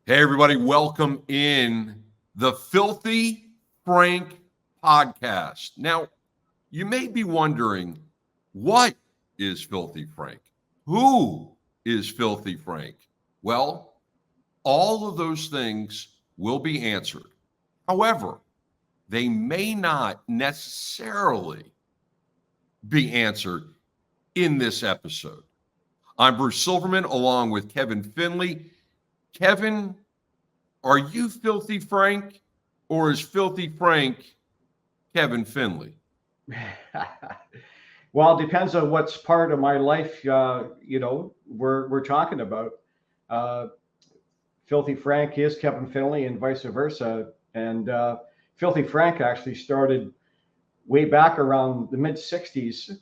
Hey, everybody, welcome in the Filthy Frank podcast. Now, you may be wondering, what is Filthy Frank? Who is Filthy Frank? Well, all of those things will be answered. However, they may not necessarily be answered in this episode. I'm Bruce Silverman along with Kevin Finley. Kevin, are you Filthy Frank, or is Filthy Frank Kevin Finley? Well, it depends on what's part of my life, we're talking about. Uh, Filthy Frank is Kevin Finley and vice versa. And Filthy Frank actually started way back around the mid 60s.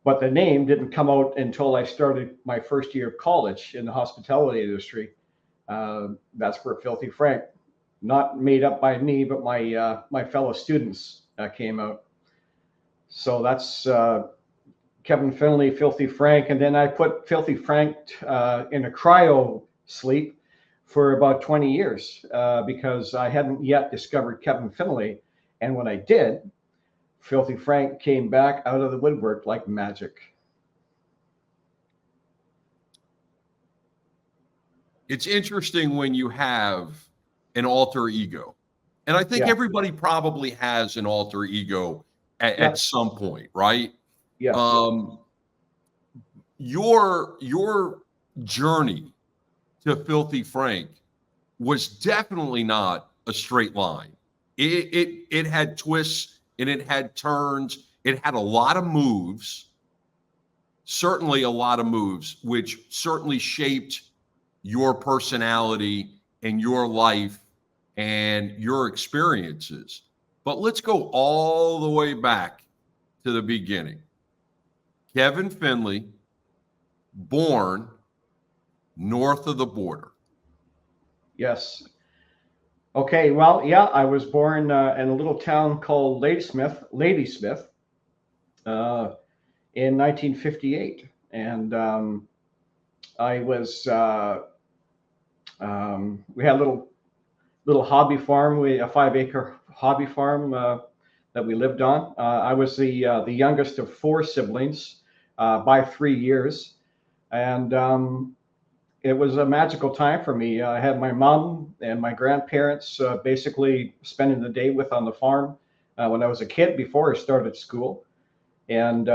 But the name didn't come out until I started my first year of college in the hospitality industry. That's where Filthy Frank, not made up by me, but my fellow students, came out. So that's Kevin Finley, Filthy Frank, and then I put Filthy Frank in a cryo sleep for about 20 years because I hadn't yet discovered Kevin Finley, and when I did, Filthy Frank came back out of the woodwork like magic. It's interesting when you have an alter ego. And I think Yeah, everybody probably has an alter ego at, yeah, at some point, right? yes, Um, your journey to Filthy Frank was definitely not a straight line. It had twists and it had turns. It had a lot of moves, certainly a lot of moves, which certainly shaped your personality and your life and your experiences. But let's go all the way back to the beginning. Kevin Finley, born north of the border. yes. Okay, well, yeah, I was born in a little town called Ladysmith, uh, in 1958, and I was we had a little hobby farm, a 5 acre hobby farm that we lived on. I was the youngest of four siblings by 3 years, and it was a magical time for me. I had my mom and my grandparents basically spending the day with on the farm when I was a kid before I started school, and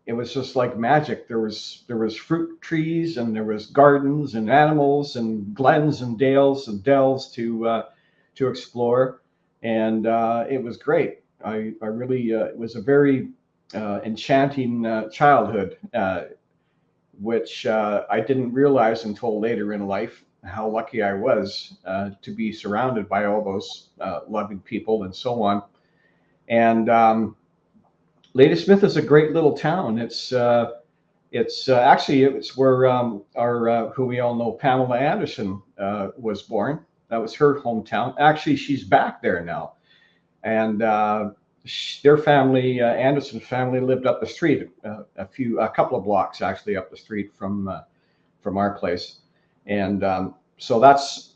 it was just like magic. There was fruit trees and there was gardens and animals and glens and dales and dells to explore, and it was great. I really it was a very enchanting childhood, which I didn't realize until later in life how lucky I was to be surrounded by all those loving people and so on. And Ladysmith is a great little town. It's actually it's where our who we all know, Pamela Anderson, was born. That was her hometown. Actually, she's back there now, and their family, Anderson family, lived up the street, a couple of blocks actually up the street from our place, and so that's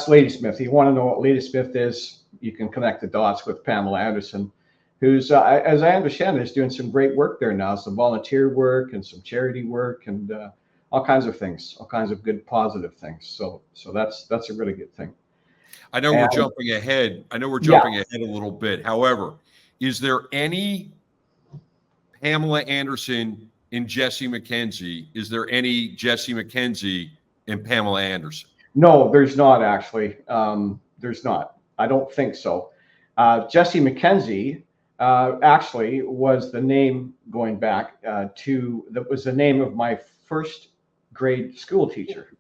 Ladysmith. If you want to know what Ladysmith is, you can connect the dots with Pamela Anderson, who's, as I understand it, is doing some great work there now, some volunteer work and some charity work and all kinds of things, all kinds of good, positive things. So that's a really good thing. I know we're And jumping ahead. I know we're yeah, jumping ahead a little bit. However, is there any Pamela Anderson in Jesse McKenzie? Is there any Jesse McKenzie in Pamela Anderson? no, there's not actually. There's not. I don't think so. Jesse McKenzie actually was the name going back that was the name of my first grade school teacher,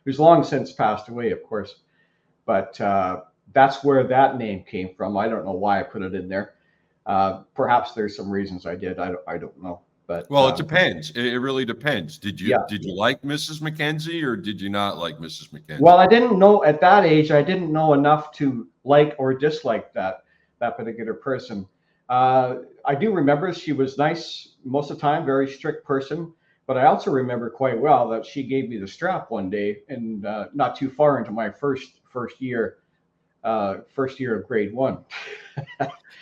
who's long since passed away, of course. But that's where that name came from. I don't know why I put it in there. Perhaps there's some reasons I did. I don't know. But Well, it depends. It really depends. Did you yeah. did you like Mrs. McKenzie or did you not like Mrs. Well, McKenzie? I didn't know at that age. I didn't know enough to like or dislike that particular person. I do remember she was nice most of the time, very strict person, But I also remember quite well that she gave me the strap one day, and not too far into my first year of grade one.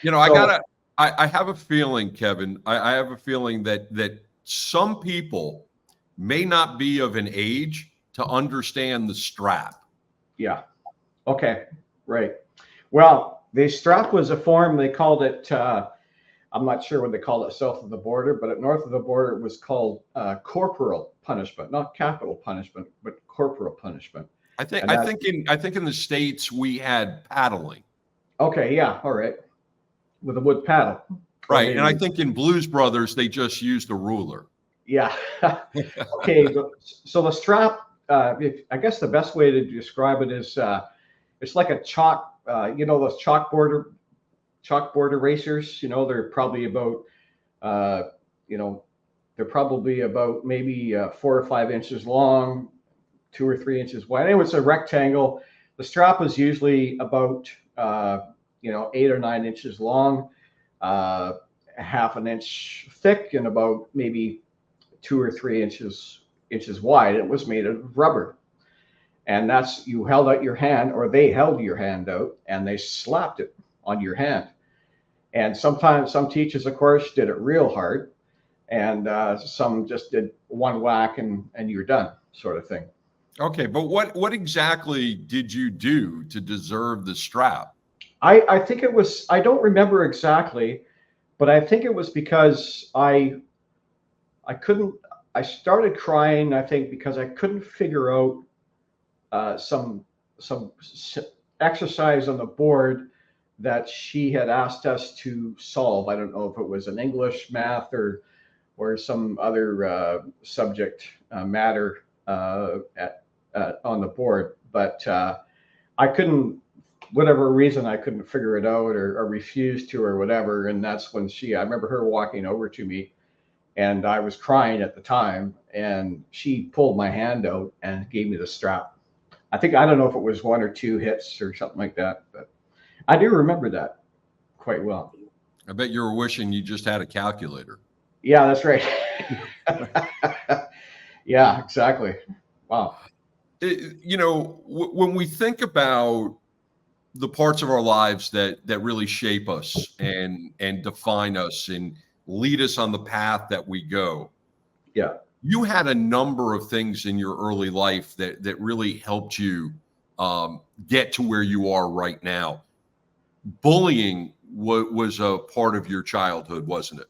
You know, So I have a feeling, Kevin, I have a feeling that some people may not be of an age to understand the strap. yeah, okay, right. Well, the strap was a form, they called it. I'm not sure what they call it south of the border, but at north of the border, it was called corporal punishment, not capital punishment, but corporal punishment. And that, I think in the States we had paddling. okay, yeah, all right, with a wood paddle, or Right. And I maybe, think in Blues Brothers they just used a ruler. yeah. Okay, so the strap, I guess the best way to describe it is it's like a chalk, those chalkboard erasers. They're probably about, uh, you know, they're probably about maybe 4 or 5 inches long, 2 or 3 inches wide. Anyway, it's a rectangle. The strap is usually about 8 or 9 inches long, uh, half an inch thick, and about maybe 2 or 3 inches wide. It was made of rubber, and that's you held out your hand, or they held your hand out, and they slapped it on your hand. And sometimes some teachers, of course, did it real hard, and some just did one whack and you're done, sort of thing. Okay, but what exactly did you do to deserve the strap? I think it was, I don't remember exactly, but I think it was because I couldn't, I started crying, I think, because I couldn't figure out some exercise on the board that she had asked us to solve. I don't know if it was an English, math, or some other subject matter on the board, but I couldn't, whatever reason, I couldn't figure it out, or refused to, or whatever. And that's when I remember her walking over to me, and I was crying at the time, and she pulled my hand out and gave me the strap. I don't know if it was 1 or 2 hits or something like that, but I do remember that quite well. I bet you were wishing you just had a calculator. Yeah, that's right. Yeah, exactly. Wow. When we think about the parts of our lives that really shape us and define us and lead us on the path that we go, Yeah. you had a number of things in your early life that really helped you get to where you are right now. Bullying was a part of your childhood, wasn't it?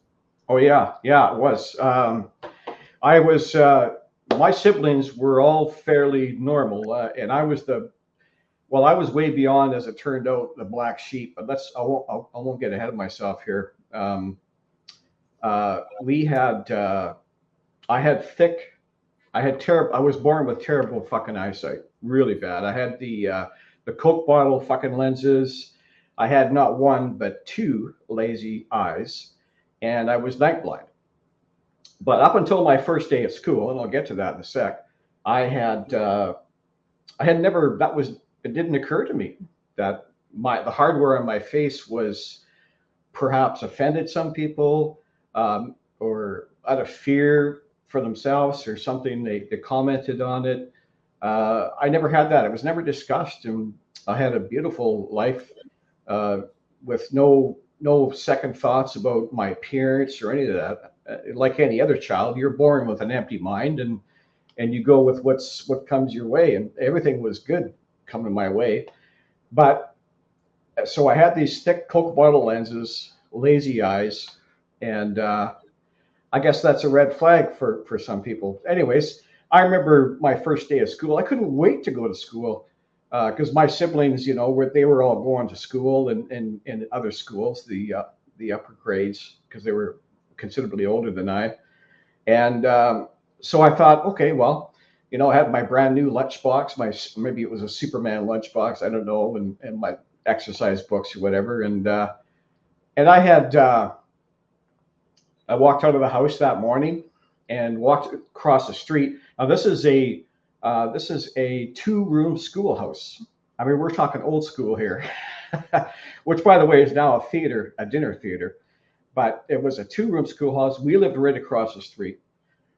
Oh yeah, yeah, it was. I was. My siblings were all fairly normal, and I was I was way beyond, as it turned out, the black sheep. But I won't get ahead of myself here. We had. I had thick. I had terrible. I was born with terrible fucking eyesight, really bad. I had the Coke bottle fucking lenses. I had not one but two lazy eyes, and I was night blind. But up until my first day at school, and I'll get to that in a sec, I had never, it didn't occur to me that the hardware on my face was perhaps offended some people, or out of fear for themselves or something. They commented on it. I never had that. It was never discussed, and I had a beautiful life with no second thoughts about my appearance or any of that. Like any other child, you're born with an empty mind, and you go with what comes your way, and everything was good coming my way. But so I had these thick Coke bottle lenses, lazy eyes, and I guess that's a red flag for some people. Anyways, I remember my first day of school. I couldn't wait to go to school because my siblings, they were all going to school and other schools, the upper grades, because they were considerably older than I. And so I thought, okay, well, I had my brand new lunchbox. Maybe it was a Superman lunchbox, I don't know, and my exercise books or whatever. And I had I walked out of the house that morning and walked across the street. Now this is a 2-room schoolhouse. I mean, we're talking old school here, which, by the way, is now a dinner theater. But it was a 2-room schoolhouse. We lived right across the street.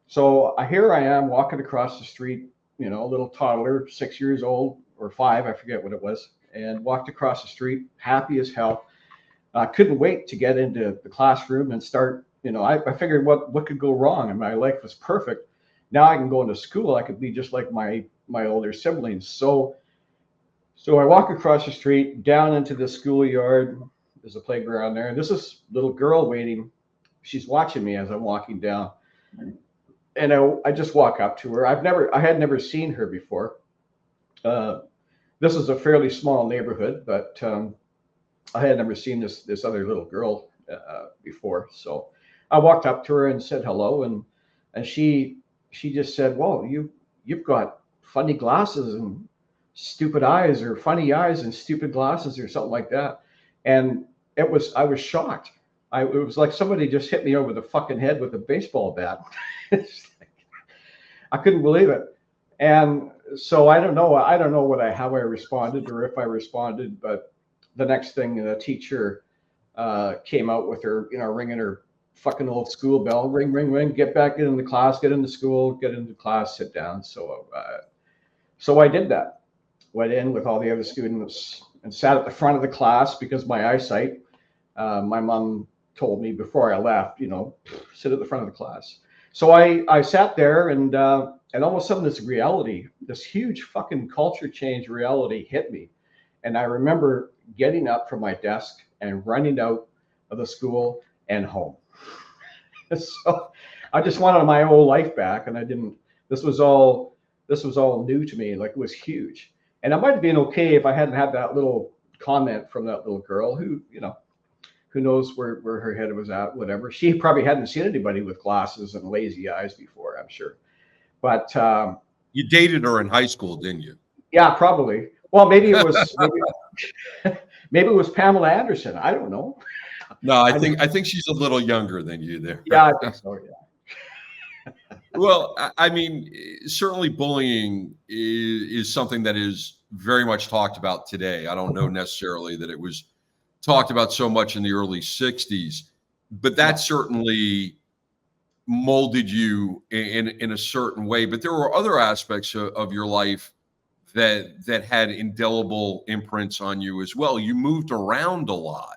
So here I am walking across the street, you know, a little toddler, 6 years old or 5, I forget what it was, and walked across the street, happy as hell. I couldn't wait to get into the classroom and start. You know, I figured what could go wrong, and my life was perfect. Now I can go into school. I could be just like my older siblings. So I walk across the street down into the schoolyard. There's a playground there, and this is little girl waiting. She's watching me as I'm walking down, and I just walk up to her. I had never seen her before. Uh, this is a fairly small neighborhood, but I had never seen this other little girl before. So I walked up to her and said hello, and she just said, "Whoa, you've got funny glasses and stupid eyes, or funny eyes and stupid glasses, or something like that." And I was shocked. It was like somebody just hit me over the fucking head with a baseball bat. I couldn't believe it. And so I don't know. How I responded, or if I responded, but the next thing, the teacher came out with her, you know, ringing her fucking old school bell, ring, ring, ring, get back into class, get into school, get into class, sit down. So I did that. Went in with all the other students and sat at the front of the class because my eyesight. My mom told me before I left, you know, sit at the front of the class. So I sat there, and all of a sudden this reality, this huge fucking culture change reality hit me. And I remember getting up from my desk and running out of the school and home. So I just wanted my whole life back, and I didn't. This was all new to me. Like, it was huge. And I might have been okay if I hadn't had that little comment from that little girl who, you know, who knows where her head was at, whatever. She probably hadn't seen anybody with glasses and lazy eyes before, I'm sure. But You dated her in high school, didn't you? yeah, probably. Well, maybe it was maybe it was Pamela Anderson. I don't know. No, I think she's a little younger than you there. Yeah, I think so. Yeah. Well, I mean, certainly bullying is something that is very much talked about today. I don't know necessarily that it was talked about so much in the early 60s, but that certainly molded you in a certain way. But there were other aspects of your life that had indelible imprints on you as well. You moved around a lot.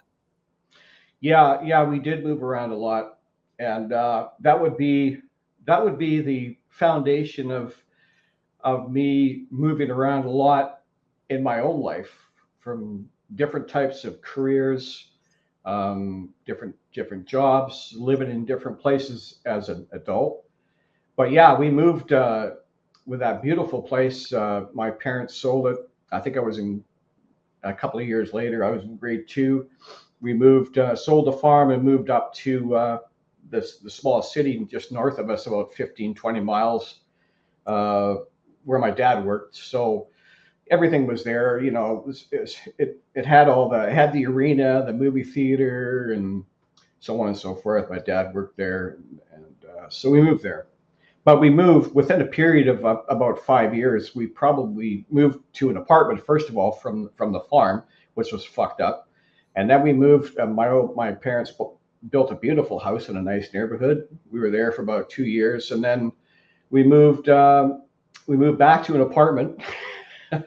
Yeah, we did move around a lot, and that would be the foundation of me moving around a lot in my own life, from different types of careers, different jobs, living in different places as an adult. But yeah, we moved with that beautiful place. My parents sold it. I think I was in a couple of years later. I was in grade 2. We moved, sold the farm and moved up to the small city just north of us, about 15, 20 miles, where my dad worked. So everything was there. You know, it had it had the arena, the movie theater, and so on and so forth. My dad worked there, and so we moved there. But we moved within a period of about 5 years. We probably moved to an apartment, first of all, from the farm, which was fucked up. And then we moved. My parents built a beautiful house in a nice neighborhood. We were there for about 2 years, and then we moved. We moved back to an apartment, and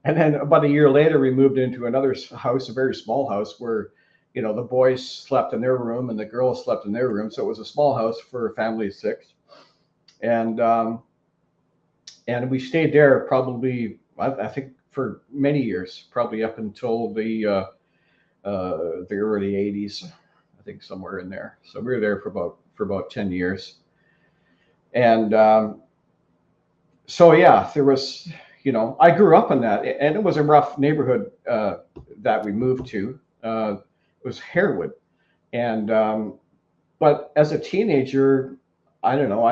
then about a year later, we moved into another house, a very small house, where, you know, the boys slept in their room and the girls slept in their room. So it was a small house for a family of 6, and we stayed there probably, I think, for many years, probably up until the early 80s, I think, somewhere in there. So we were there for about 10 years. And so, yeah, there was, you know, I grew up in that, and it was a rough neighborhood that we moved to. It was Harewood. And, but as a teenager, I don't know,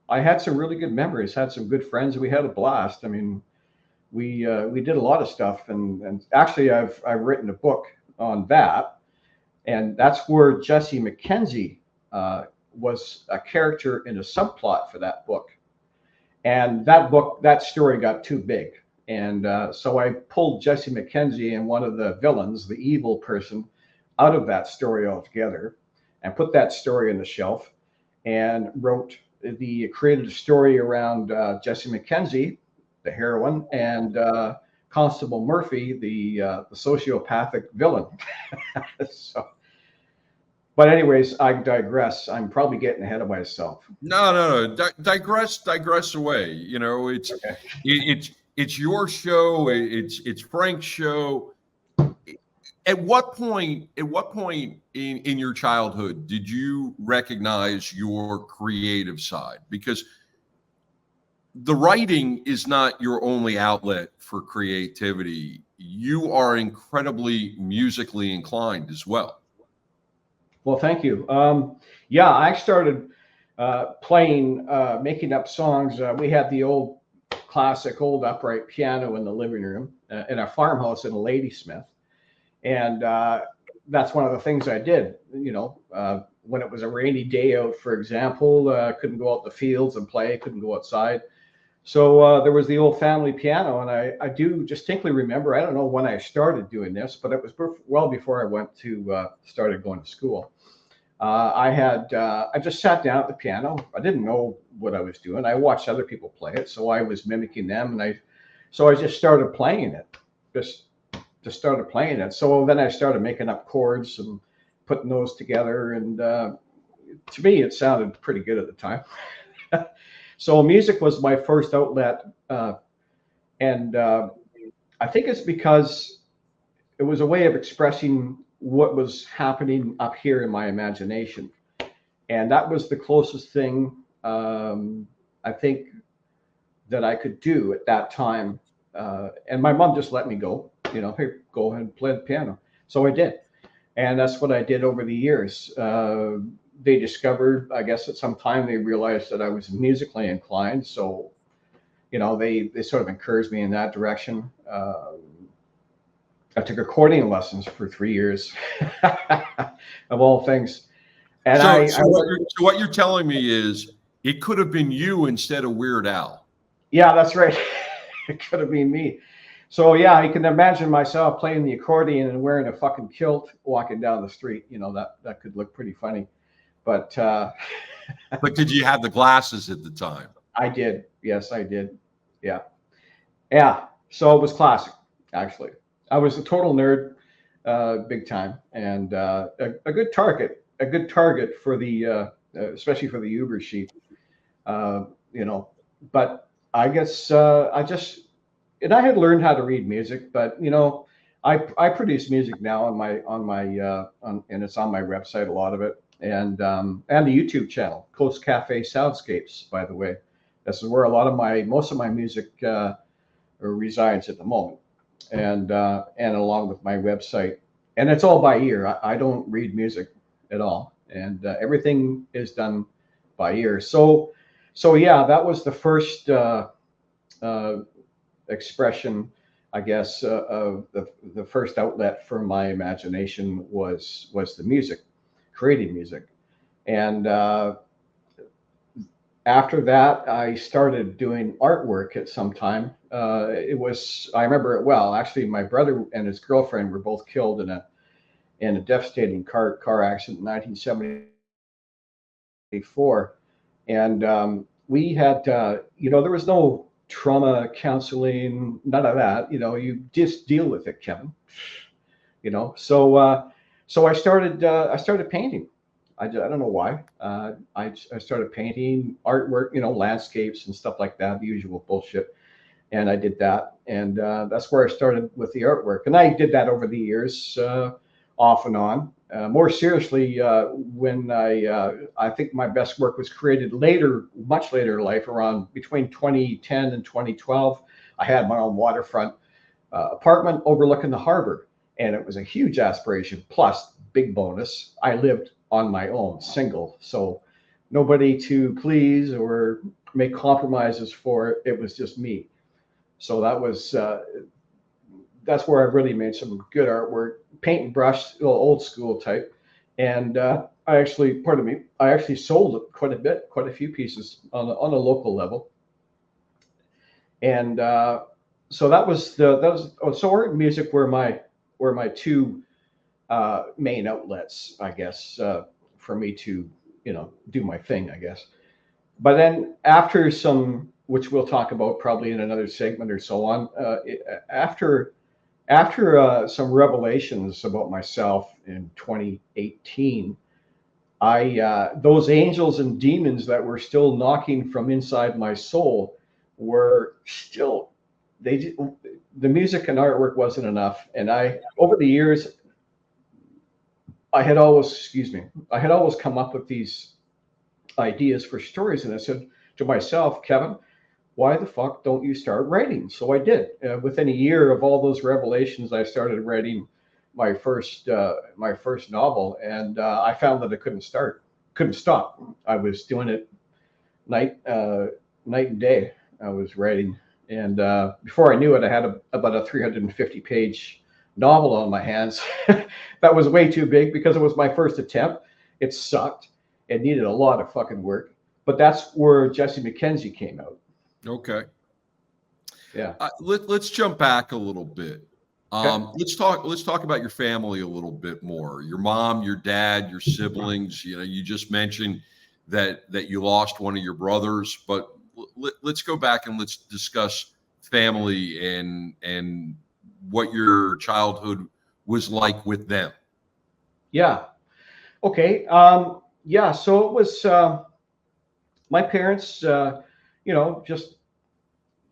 I had some really good memories, had some good friends. We had a blast. I mean, we did a lot of stuff. And actually, I've written a book on that. And that's where Jesse McKenzie was a character in a subplot for that book. And that story got too big. And so I pulled Jesse McKenzie and one of the villains, the evil person, out of that story altogether, and put that story on the shelf, and wrote the created a story around Jesse McKenzie, the heroine, and Constable Murphy, the sociopathic villain. So, but anyways, I digress. I'm probably getting ahead of myself. No. Digress away. You know, Okay. it's your show. It's Frank's show. At what point in your childhood did you recognize your creative side? Because the writing is not your only outlet for creativity. You are incredibly musically inclined as well. Well, thank you. Yeah, I started playing, making up songs. We had the old classic old upright piano in the living room in a farmhouse in Ladysmith. And that's one of the things I did, when it was a rainy day out, for example, couldn't go out in the fields and play, couldn't go outside. So there was the old family piano, and I do distinctly remember, I don't know when I started doing this, but it was well before I went to started going to school. I just sat down at the piano. I didn't know what I was doing. I watched other people play it, so I was mimicking them, and so I just started playing it, just started playing it. So then I started making up chords and putting those together, and to me, it sounded pretty good at the time. So music was my first outlet, and I think it's because it was a way of expressing what was happening up here in my imagination, and that was the closest thing I think that I could do at that time. And my mom just let me go, hey, go ahead and play the piano. So I did, and that's what I did over the years. They discovered, I guess, at some time they realized that I was musically inclined, so they sort of encouraged me in that direction. I took accordion lessons for 3 years, of all things. And So what you're telling me is it could have been you instead of Weird Al. Yeah, that's right. It could have been me. So yeah, you can imagine myself playing the accordion and wearing a fucking kilt walking down the street. That could look pretty funny. But But did you have the glasses at the time? I did. Yes, I did. Yeah. Yeah. So it was classic, actually. I was a total nerd, big time, and a good target for the, especially for the Uber sheep. Uh, you know, but I guess and I had learned how to read music, but I produce music now and it's on my website, a lot of it, and the YouTube channel, Coast Cafe Soundscapes, by the way. This is where most of my music resides at the moment, and along with my website, and it's all by ear. I don't read music at all, and everything is done by ear. So yeah, that was the first expression, I guess, of the first outlet for my imagination was the music, creating music, and after that, I started doing artwork at some time. I remember it well. Actually, my brother and his girlfriend were both killed in a devastating car accident in 1974. And we had, there was no trauma counseling, none of that. You just deal with it, Kevin. So I started painting. I don't know why. I started painting artwork, landscapes and stuff like that, the usual bullshit. And I did that, and that's where I started with the artwork. And I did that over the years, off and on. More seriously, when I think my best work was created later, much later in life, around between 2010 and 2012. I had my own waterfront apartment overlooking the harbor, and it was a huge aspiration. Plus, big bonus, I lived on my own, single, so nobody to please or make compromises for. It was just me. So that's where I really made some good artwork, paint and brush, old school type. And I actually sold it quite a bit, quite a few pieces on a local level. And so so art and music were my two main outlets, I guess, for me to do my thing, I guess. But then after some, which we'll talk about probably in another segment or so on, after some revelations about myself in 2018, those angels and demons that were still knocking from inside my soul were still, the music and artwork wasn't enough. And over the years, I had always come up with these ideas for stories. And I said to myself, Kevin, why the fuck don't you start writing? So I did. Within a year of all those revelations, I started writing my first novel, and I found that I couldn't stop. I was doing it night and day. I was writing, and before I knew it, I had about a 350-page novel on my hands. That was way too big because it was my first attempt. It sucked. It needed a lot of fucking work. But that's where Jesse McKenzie came out. Okay. Yeah. Let's jump back a little bit. Okay. Let's talk about your family a little bit more. Your mom, your dad, your siblings. You know, you just mentioned that you lost one of your brothers, but let's go back and let's discuss family and what your childhood was like with them. Yeah. Okay. Yeah. So it was my parents.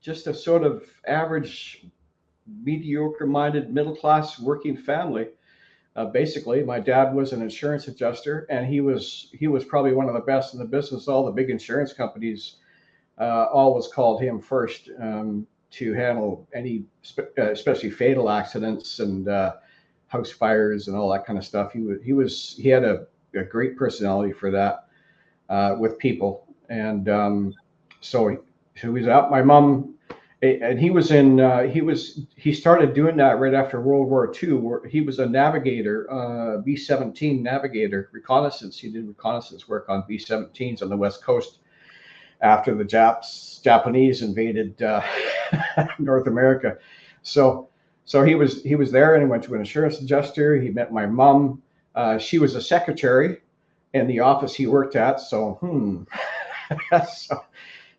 Just a sort of average, mediocre-minded, middle-class working family. Basically, my dad was an insurance adjuster, and he was probably one of the best in the business. All the big insurance companies always called him first to handle any, especially fatal accidents and house fires and all that kind of stuff. He had a great personality for that with people, and so he was out. My mom. And he started doing that right after World War II, where he was a navigator, B-17 navigator, reconnaissance. He did reconnaissance work on B-17s on the West Coast after the Japanese invaded North America. So he was there, and he went to an insurance adjuster. He met my mom. She was a secretary in the office he worked at. So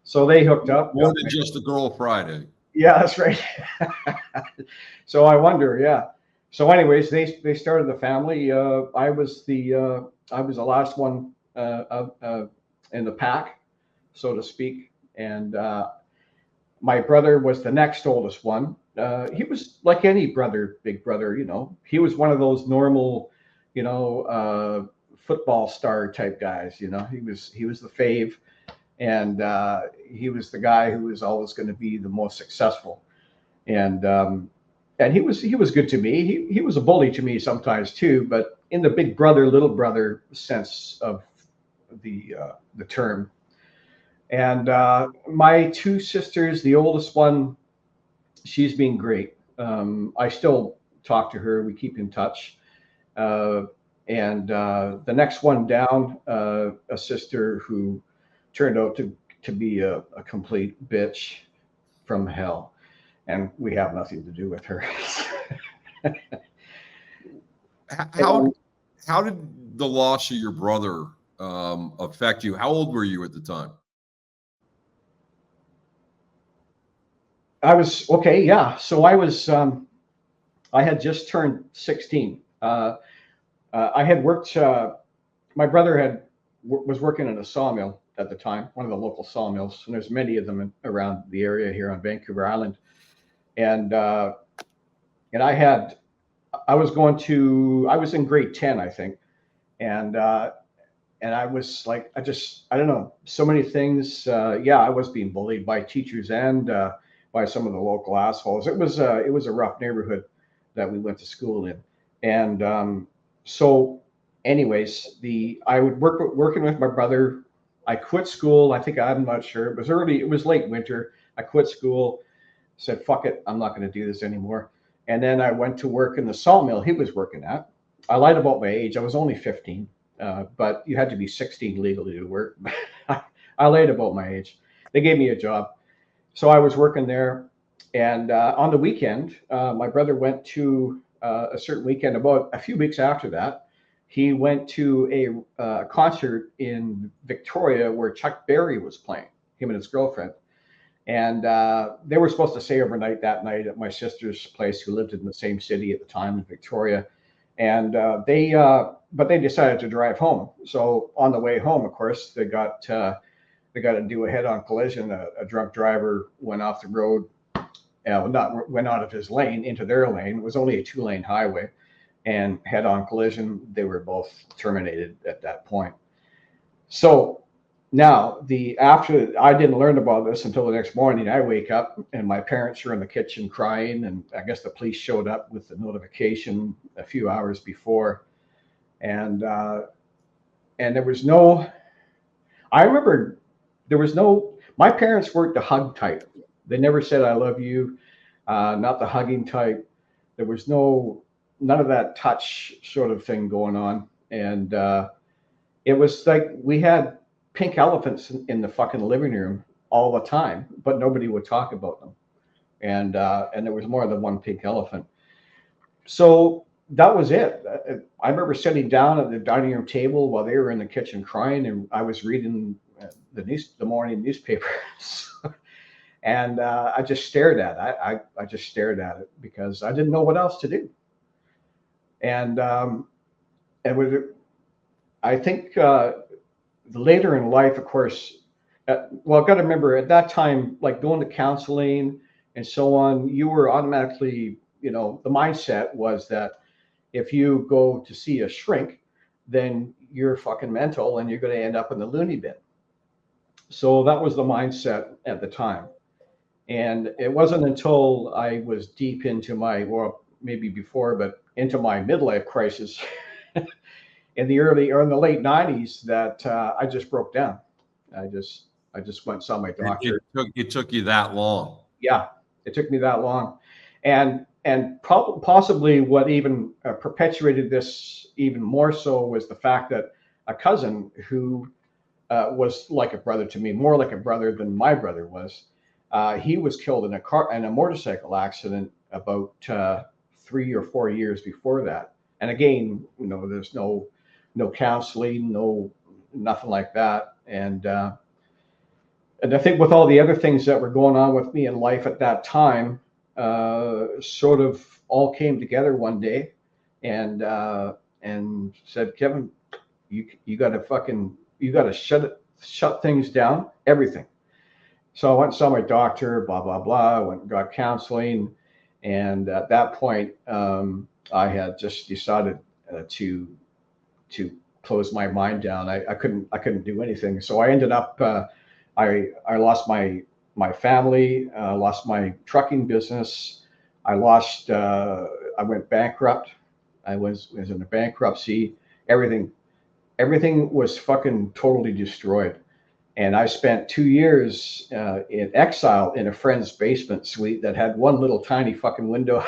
So they hooked up. More than just a girl Friday. Yeah, that's right. So I wonder, yeah. So anyways, they started the family. I was the last one in the pack, so to speak, and my brother was the next oldest one. He was like any brother, big brother, you know. He was one of those normal, football star type guys. You know, he was the fave. And he was the guy who was always going to be the most successful, and he was good to me. He was a bully to me sometimes too, but in the big brother, little brother sense of the term. And my two sisters, the oldest one, she's been great. I still talk to her. We keep in touch. And the next one down, a sister who turned out to be a complete bitch from hell, and we have nothing to do with her. How did the loss of your brother affect you? How old were you at the time? I was okay. Yeah. So I had just turned 16. I had worked, my brother was working in a sawmill at the time, one of the local sawmills, and there's many of them around the area here on Vancouver Island. And I was in grade 10, I think. And I was like, I don't know, so many things. I was being bullied by teachers and by some of the local assholes. It was a rough neighborhood that we went to school in. And so anyways, I would working with my brother. I quit school. I'm not sure. It was late winter. I quit school, said, fuck it. I'm not going to do this anymore. And then I went to work in the sawmill he was working at. I lied about my age. I was only 15, but you had to be 16 legally to work. I lied about my age. They gave me a job. So I was working there. And on the weekend, my brother went to a certain weekend. About a few weeks after that, he went to a concert in Victoria where Chuck Berry was playing, him and his girlfriend. And they were supposed to stay overnight that night at my sister's place, who lived in the same city at the time in Victoria. And but they decided to drive home. So on the way home, of course, they got to do a head-on collision. A drunk driver went off the road, went out of his lane into their lane. It was only a 2-lane highway, and head-on collision. They were both terminated at that point. So now, after I didn't learn about this until the next morning. I wake up and my parents are in the kitchen crying, and I guess the police showed up with the notification a few hours before, and there was no. I remember there was no. My parents weren't the hug type. They never said "I love you," not the hugging type. There was none of that touch sort of thing going on, and it was like we had pink elephants in the fucking living room all the time, but nobody would talk about them. And there was more than one pink elephant. So that was it. I remember sitting down at the dining room table while they were in the kitchen crying, and I was reading the morning newspaper. And I just stared at it. I just stared at it because I didn't know what else to do. And I think later in life, of course, well, I've got to remember at that time, like going to counseling and so on, you were automatically, the mindset was that if you go to see a shrink, then you're fucking mental and you're going to end up in the loony bin. So that was the mindset at the time. And it wasn't until I was deep into maybe before, but into my midlife crisis in the late 90s that I just broke down. I just went and saw my doctor. It took you that long. Yeah, it took me that long. And possibly what even perpetuated this even more so was the fact that a cousin who was like a brother to me, more like a brother than my brother was, he was killed in a motorcycle accident about 3 or 4 years before that. And again, there's no counseling, nothing like that. And I think with all the other things that were going on with me in life at that time, sort of all came together one day, and said, Kevin, you got to shut things down, everything. So I went and saw my doctor, blah blah blah. I went and got counseling, and at that point, I had just decided to close my mind down. I couldn't do anything. So I ended up, I lost my family, lost my trucking business. I went bankrupt. I was in a bankruptcy. Everything was fucking totally destroyed. And I spent 2 years in exile in a friend's basement suite that had one little tiny fucking window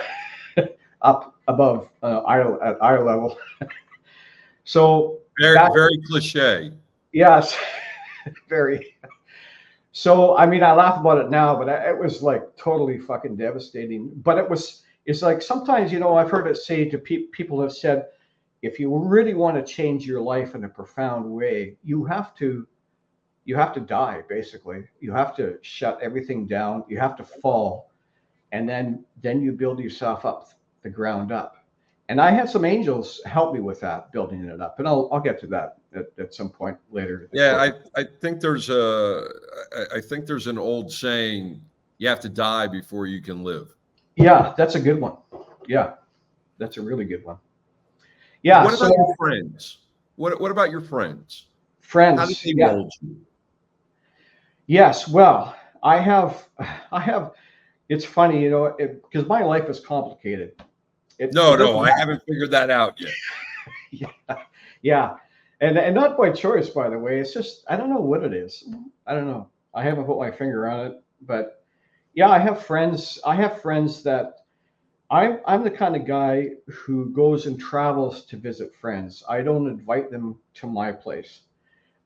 up above at eye level. So very cliche. Yes, very. So I mean, I laugh about it now, but it was like totally fucking devastating. But it's like sometimes, I've heard it say to people have said, if you really want to change your life in a profound way, you have to die, basically. You have to shut everything down. You have to fall, and then you build yourself up the ground up. And I had some angels help me with that, building it up. And I'll get to that at some point later. Yeah, I think there's an old saying, you have to die before you can live. Yeah, that's a good one. Yeah, that's a really good one. Yeah. What about your friends? What about your friends? Friends. How did they mold you? Yes. Well, I have. It's funny, because my life is complicated. I haven't figured that out yet. Yeah. And not by choice, by the way. It's just, I don't know what it is. I don't know. I haven't put my finger on it, but yeah, I have friends that I'm the kind of guy who goes and travels to visit friends. I don't invite them to my place.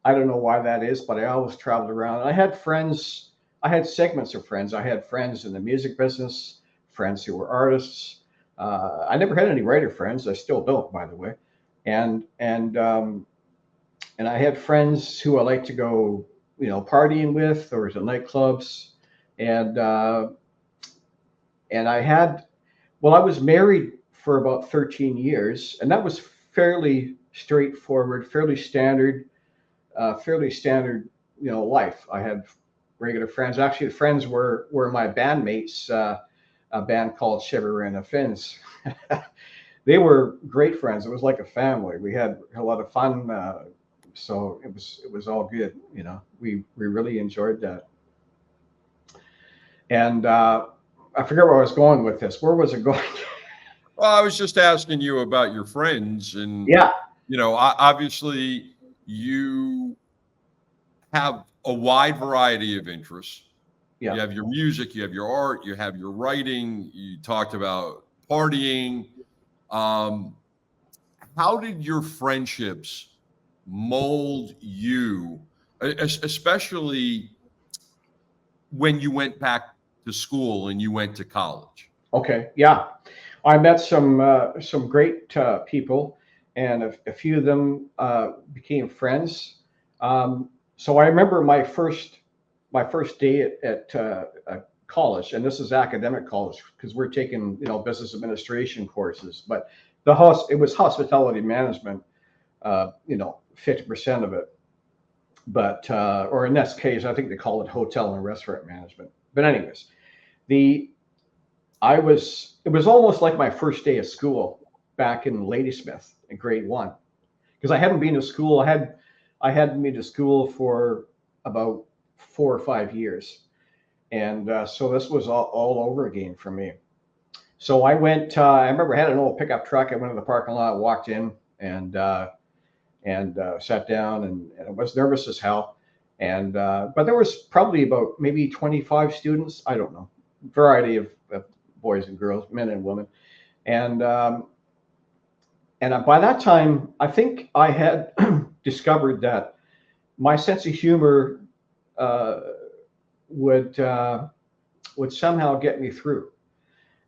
I don't know why that is, but I always traveled around. I had segments of friends. I had friends in the music business, friends who were artists. I never had any writer friends. I still don't, by the way. And I had friends who I like to go, partying with or to nightclubs, and uh, and I had well, I was married for about 13 years, and that was fairly straightforward, fairly standard, life. I had regular friends. Actually, the friends were my bandmates, a band called Shiver and the Finns. They were great friends. It was like a family. We had a lot of fun. So it was all good. We really enjoyed that. And I forget where I was going with this. Where was it going? Well, I was just asking you about your friends, and Yeah, obviously you have a wide variety of interests. yeah. You have your music, you have your art, you have your writing. You talked about partying. Um, how did your friendships mold you, especially when you went back to school and you went to college? Okay, yeah. I met some great people, and a few of them became friends. So I remember my first day at college, and this is academic college because we're taking business administration courses, but it was hospitality management, 50% of it, but or in this case, I think they call it hotel and restaurant management. But anyways, the it was almost like my first day of school back in Ladysmith in grade one, because I hadn't been to school. I hadn't been to school for about 4 or 5 years, and so this was all over again for me. So I went. I remember I had an old pickup truck. I went to the parking lot, walked in, and sat down, and I was nervous as hell. And but there was probably about maybe 25 students. I don't know, variety of boys and girls, men and women. And by that time, I think I had discovered that my sense of humor uh, would would somehow get me through,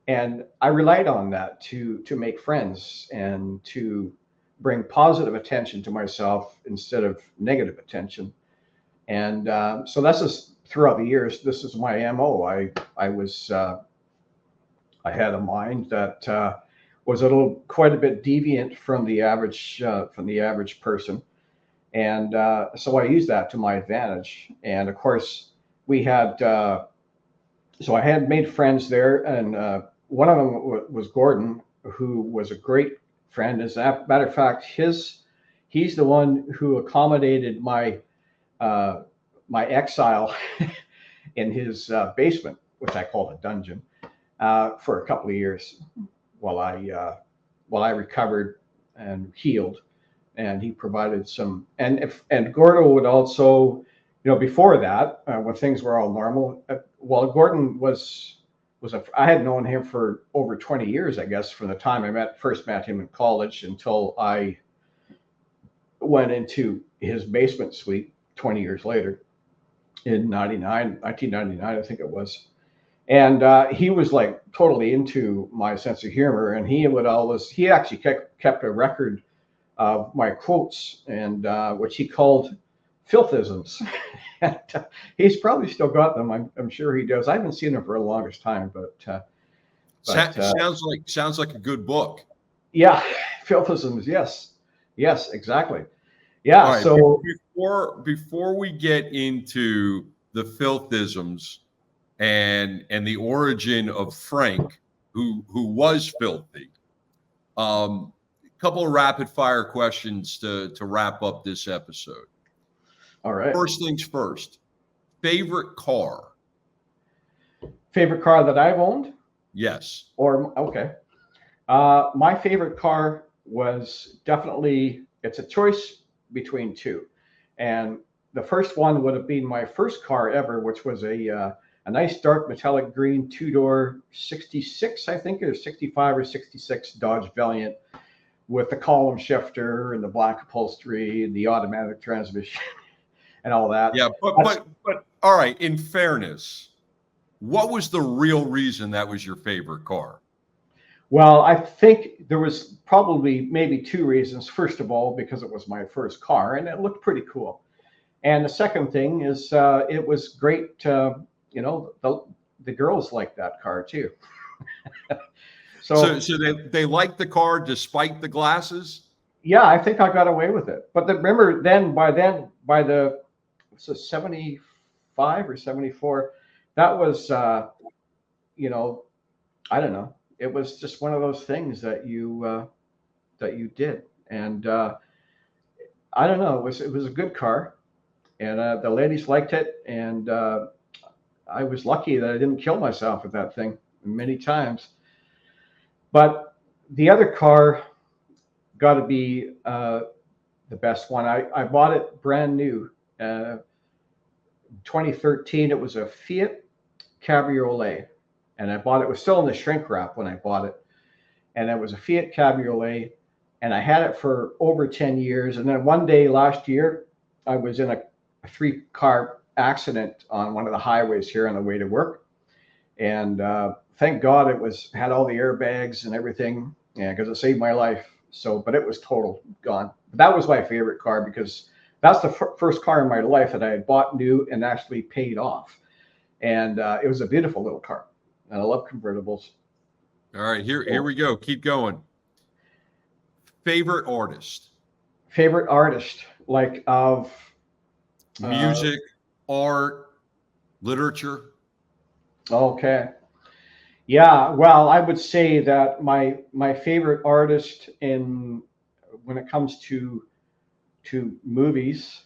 and I relied on that to make friends and to bring positive attention to myself instead of negative attention. And so that's just throughout the years. This is my mo. I had a mind that was quite a bit deviant from the average person, and so I used that to my advantage. And of course, we had so I had made friends there, and one of them was Gordon, who was a great friend. As a matter of fact, he's the one who accommodated uh, my exile in his basement, which I called a dungeon, for a couple of years while I recovered and healed. And he provided some, and Gordo would also, before that, when things were all normal. Well, Gordon I had known him for over 20 years, I guess, from the time I first met him in college until I went into his basement suite 20 years later in 1999, I think it was. And he was like totally into my sense of humor, and he actually kept a record of my quotes, and which he called filthisms. And he's probably still got them. I'm sure he does. I haven't seen him for the longest time, but Sounds like a good book. yeah, filthisms. Yes, yes, exactly. All Yeah. right. So Before we get into the filthisms and the origin of Frank, who was filthy, a couple of rapid fire questions to wrap up this episode. all right. First things first. Favorite car? Favorite car that I've owned, Yes. or okay. My favorite car was definitely, it's a choice between two. And the first one would have been my first car ever, which was a nice dark metallic green two-door 66, I think, or 65 or 66 Dodge Valiant with the column shifter and the black upholstery and the automatic transmission and all that. Yeah, but all right, in fairness, what was the real reason that was your favorite car? Well, I think there was probably maybe two reasons. First of all, because it was my first car and it looked pretty cool. And the second thing is it was great. The girls liked that car too. So So they liked the car despite the glasses. yeah, I think I got away with it. But remember, by the so 75 or 74, that was you know, I don't know. It was just one of those things that you did, and I don't know. It was a good car, and the ladies liked it, and I was lucky that I didn't kill myself with that thing many times. But the other car got to be the best one. I bought it brand new, 2013. It was a Fiat Cabriolet, and I bought it. It was still in the shrink wrap when I bought it, and it was a Fiat Cabriolet, and I had it for over 10 years. And then one day last year, I was in a three-car accident on one of the highways here on the way to work, and thank God it had all the airbags and everything, yeah, because it saved my life. So, but it was total gone. But that was my favorite car because that's the first car in my life that I had bought new and actually paid off, and it was a beautiful little car, and I love convertibles. All right, here we go. Keep going. Favorite artist, Favorite artist, like of music, art, literature. okay. Yeah, well, I would say that my favorite artist in when it comes to movies,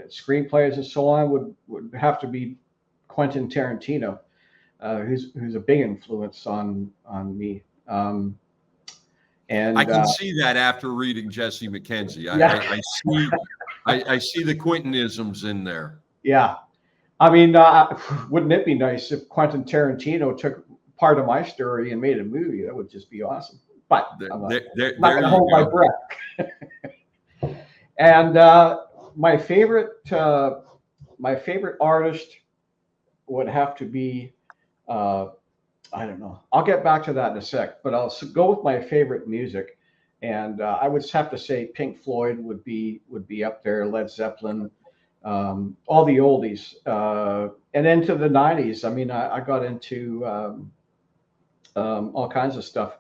screenplays, and so on would have to be Quentin Tarantino, who's a big influence on me. And I can see that after reading Jesse McKenzie. yeah, I see the Quintonisms in there. yeah. I mean, wouldn't it be nice if Quentin Tarantino took part of my story and made a movie? That would just be awesome. But I'm not going to hold my breath. And my favorite artist would have to be, I don't know. I'll get back to that in a sec. But I'll go with my favorite music, and I would have to say Pink Floyd would be up there. Led Zeppelin, all the oldies, and into the '90s. I mean, I got into all kinds of stuff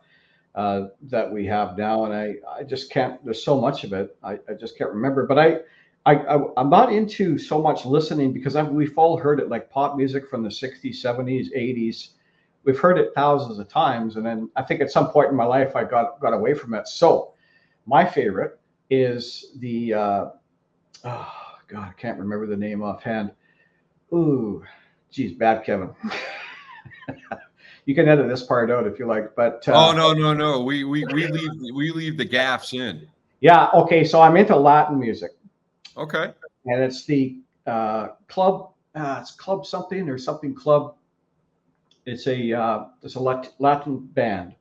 that we have now, and I just can't. There's so much of it. I just can't remember. But I'm not into so much listening because we've all heard it, like pop music from the '60s, '70s, '80s. We've heard it thousands of times, and then I think at some point in my life I got away from it. So my favorite is the oh God, I can't remember the name offhand. Ooh, geez, bad Kevin. You can edit this part out if you like, but Oh no. We leave the gaffes in. yeah, okay. So I'm into Latin music, Okay. and it's the club. It's club something or something club. It's a Latin band,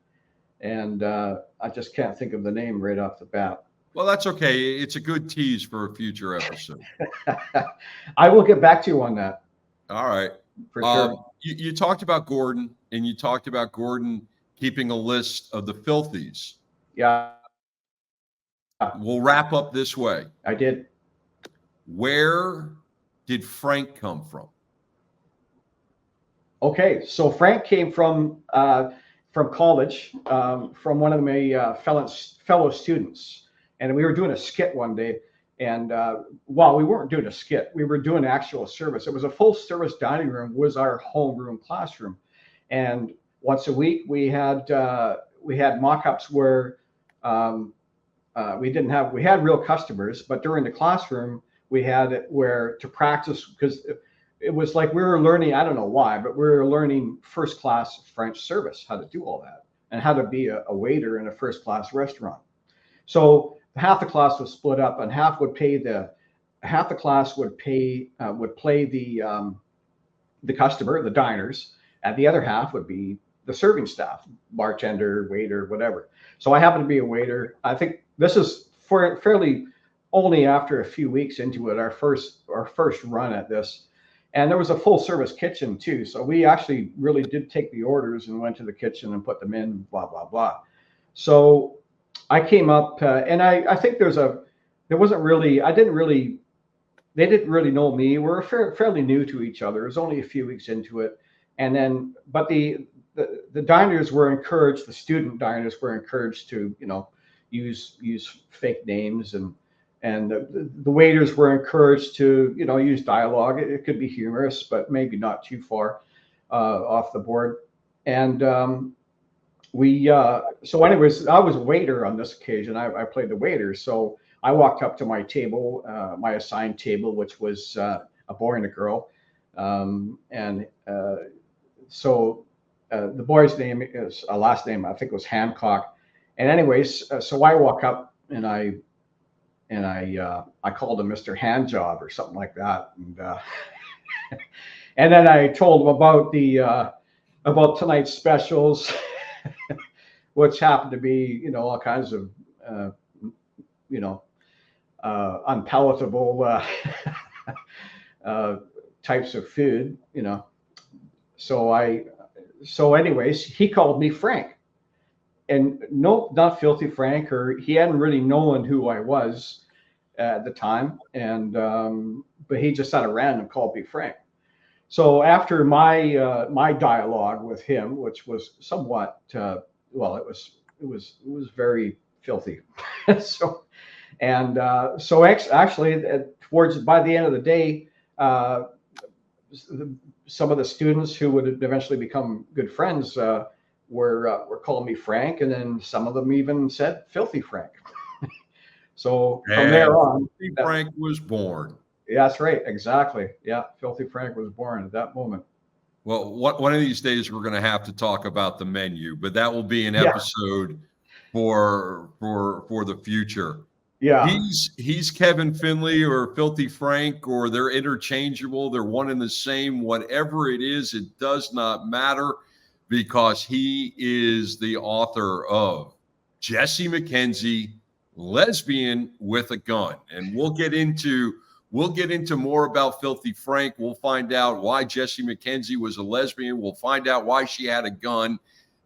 and I just can't think of the name right off the bat. Well, that's okay. It's a good tease for a future episode. I will get back to you on that All right. for sure. You talked about Gordon, and you talked about Gordon keeping a list of the filthies. Yeah, We'll wrap up this way. I did. Where did Frank come from? Okay, so Frank came from college, from one of my fellow students, and we were doing a skit one day. And well, we weren't doing a skit; we were doing actual service. It was a full service dining room, was our homeroom classroom, and once a week we had mock-ups where we had real customers, but during the classroom we had it where to practice because it was like we were learning, I don't know why, but we were learning first class French service, how to do all that and how to be a waiter in a first class restaurant. So half the class was split up and half the class would play the customer, the diners, and the other half would be the serving staff, bartender, waiter, whatever. So I happened to be a waiter. I think this is fairly only after a few weeks into it, our first run at this. And there was a full service kitchen too. So we actually really did take the orders and went to the kitchen and put them in, blah, blah, blah. So I came up and I think there wasn't really, they didn't really know me. We were fairly new to each other. It was only a few weeks into it. And then, but the diners were encouraged, the student diners were encouraged to, use fake names, and the waiters were encouraged to, use dialogue. It could be humorous, but maybe not too far off the board. And so anyways, I was a waiter on this occasion. I played the waiter. So I walked up to my table, my assigned table, which was a boy and a girl. So the boy's name is a last name, I think it was Hancock. And anyways, so I walk up and I called him Mr. Handjob or something like that. And and then I told him about tonight's specials, which happened to be, all kinds of, unpalatable types of food, So anyways, he called me Frank, and no, not Filthy Frank, or he hadn't really known who I was at the time, and but he just at a random called me Frank. So after my dialogue with him, which was somewhat well, it was very filthy. So actually, by the end of the day, some of the students who would eventually become good friends were calling me Frank, and then some of them even said Filthy Frank. So from there on, Filthy Frank was born. Yeah, that's right. Exactly. Yeah, Filthy Frank was born at that moment. Well, one of these days we're going to have to talk about the menu, but that will be an episode for the future. Yeah, he's Kevin Finley or Filthy Frank, or they're interchangeable. They're one and the same. Whatever it is, it does not matter, because he is the author of Jesse McKenzie, Lesbian with a Gun, and we'll get into more about Filthy Frank. We'll find out why Jesse McKenzie was a lesbian. We'll find out why she had a gun,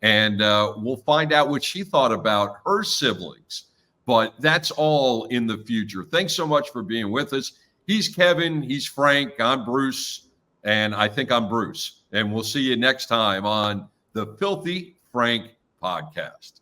and we'll find out what she thought about her siblings. But that's all in the future. Thanks so much for being with us. He's Kevin. He's Frank. I'm Bruce. And I think I'm Bruce. And we'll see you next time on the Filthy Frank podcast.